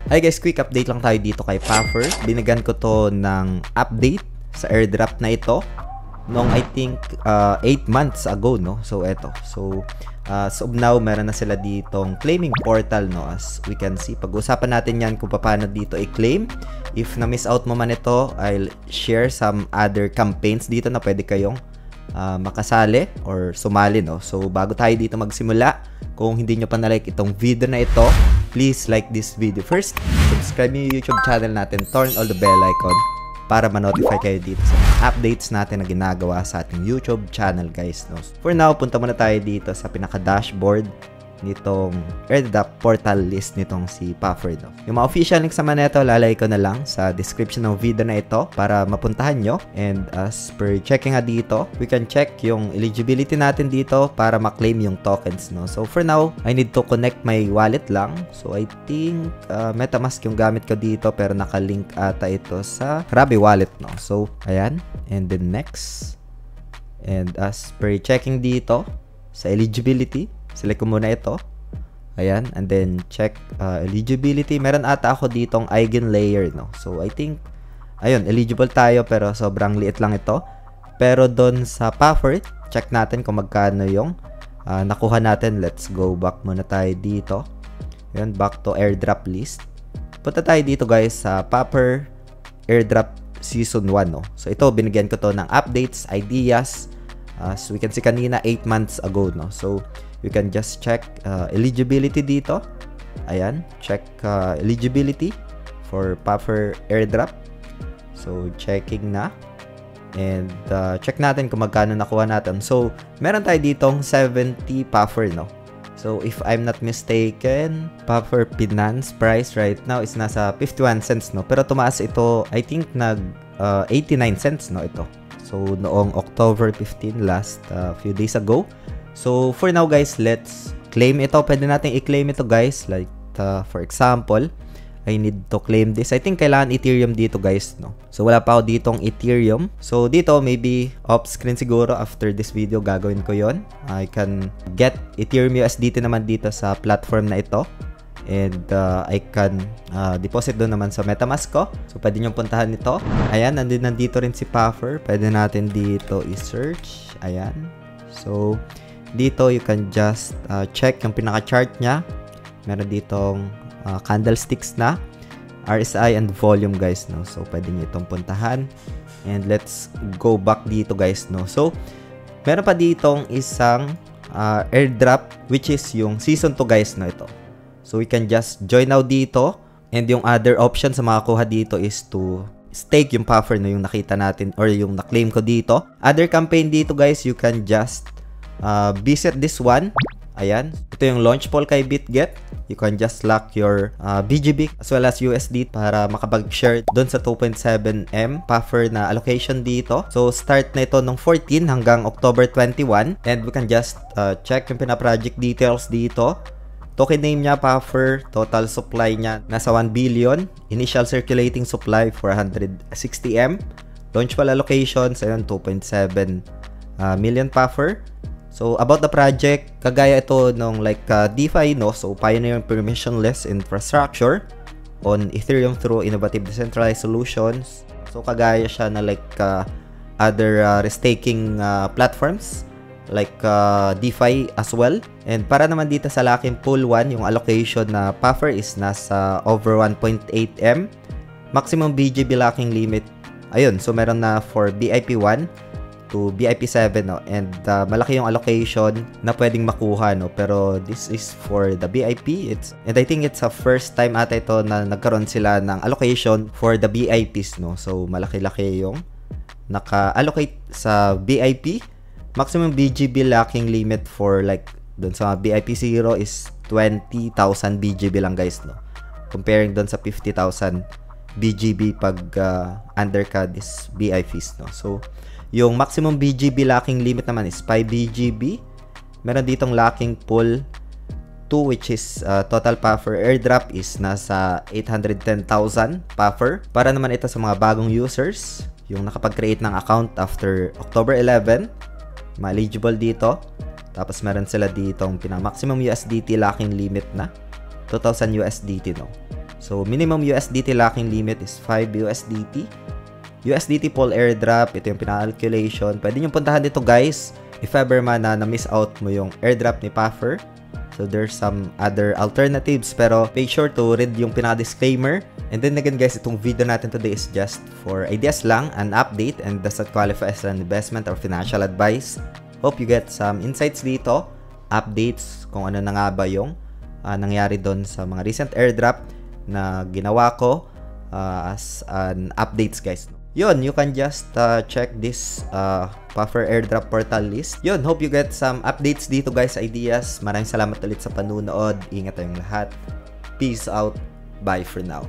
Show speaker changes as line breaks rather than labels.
Hi guys, quick update lang tayo dito kay Puffer. Binigyan ko to ng update sa airdrop na ito noong I think 8 months ago, no? So eto. So as of now, meron na sila ditong claiming portal, no? As we can see, pag-usapan natin yan kung paano dito i-claim. If na-miss out mo man ito, I'll share some other campaigns dito na pwede kayong makasali or sumali, no? So bago tayo dito magsimula, kung hindi nyo pa na-like itong video na ito, please like this video first. Subscribe yung YouTube channel natin, turn all the bell icon para ma-notify kayo dito sa updates natin na ginagawa sa ating YouTube channel, guys, no? For now, punta muna tayo dito sa pinaka-dashboard nitong airdrop portal list nitong si Puffer, no? Yung mga official links naman nito, lalagay ko na lang sa description ng video na ito para mapuntahan nyo. And as per checking nga dito, we can check yung eligibility natin dito para ma-claim yung tokens, no? So for now, I need to connect my wallet lang. So I think MetaMask yung gamit ko dito, pero nakalink ata ito sa Krabi wallet, no? So ayan, and then next, and as per checking dito sa eligibility, select ko muna ito. Ayan. And then, check eligibility. Meron ata ako ditong Eigenlayer, no? So, I think, ayun, eligible tayo pero sobrang liit lang ito. Pero doon sa Puffer, check natin kung magkano yung nakuha natin. Let's go back muna tayo dito. Ayan, back to airdrop list. Punta tayo dito, guys, sa Puffer airdrop season 1, no? So, ito, binigyan ko to ng updates, ideas. As we can see kanina, 8 months ago, no? So, you can just check eligibility dito. Ayan, check eligibility for Puffer airdrop. So, checking na. And check natin kung magkano nakuha natin. So, meron tayo ditong 70 Puffer, no? So, if I'm not mistaken, Puffer Finance price right now is nasa 51 cents, no? Pero tumaas ito, I think, nag 89 cents, no? Ito. So, noong October 15, last few days ago. So, for now, guys, let's claim ito. Pwede natin i-claim ito, guys. Like, for example, I need to claim this. I think kailangan Ethereum dito, guys, no? So, wala pa ako ditong Ethereum. So, dito, maybe off-screen siguro after this video, gagawin ko yon. I can get Ethereum USDT naman dito sa platform na ito. And I can deposit doon naman sa MetaMask ko. So, pwede nyo puntahan ito. Ayan, nandito rin si Puffer. Pwede natin dito i-search. Ayan. So, dito you can just check yung pinaka-chart niya. Meron ditong candlesticks na RSI and volume, guys, no? So, pwede nyo itong puntahan. And let's go back dito, guys, no? So, meron pa ditong isang airdrop which is yung season 2, guys, no? Ito. So, we can just join now dito. And yung other option sa makakuha dito is to stake yung Puffer, no? Yung nakita natin or yung na-claim ko dito. Other campaign dito, guys, you can just visit this one. Ayan. Ito yung launch poll kay BitGet. You can just lock your BGB as well as USD para makapag-share doon sa 2.7M Puffer na allocation dito. So, start na ito nung 14 hanggang October 21. And we can just check yung pina-project details dito. Token name niya, Puffer. Total supply niya, nasa 1 billion. Initial circulating supply, 460M. Launch poll allocations, ayun, 2.7 million Puffer. So, about the project, kagaya ito nung like DeFi, no? So, pioneering permissionless infrastructure on Ethereum through innovative decentralized solutions. So, kagaya siya na like other restaking platforms like DeFi as well. And para naman dito sa locking pool 1, yung allocation na Puffer is nasa over 1.8M. Maximum BGB locking limit, ayun, so meron na for BIP 1 to BIP 7, no? And malaki yung allocation na pwedeng makuha, no? Pero this is for the BIP. And I think it's a first time ata ito na nagkaroon sila ng allocation for the BIPs, no? So malaki-laki yung naka-allocate sa BIP. Maximum BGB locking limit for like doon sa BIP 0 is 20,000 BGB lang, guys, no? Comparing doon sa 50,000 BGB pag under ka this BIPs, no? So, yung maximum BGB locking limit naman is 5 BGB. Meron ditong locking pool 2 which is total Puffer airdrop is nasa 810,000 Puffer. Para naman ito sa mga bagong users, yung nakapag-create ng account after October 11. Ma-eligible dito. Tapos meron sila ditong maximum USDT locking limit na 2,000 USDT, no? So, minimum USDT locking limit is 5 USDT. USDT pool airdrop, ito yung pinaka-calculation. Pwede nyo puntahan dito guys, if ever man na na-miss out mo yung airdrop ni Puffer. So, there's some other alternatives, pero make sure to read yung pinaka-disclaimer. And then again guys, itong video natin today is just for ideas lang, an update, and does not qualify as an investment or financial advice. Hope you get some insights dito, updates, kung ano na nga ba yung nangyari doon sa mga recent airdrop na ginawa ko as an updates guys. Yun, you can just check this Puffer airdrop portal list. Yun, hope you get some updates dito guys, ideas. Maraming salamat ulit sa panunood. Ingat tayong lahat. Peace out. Bye for now.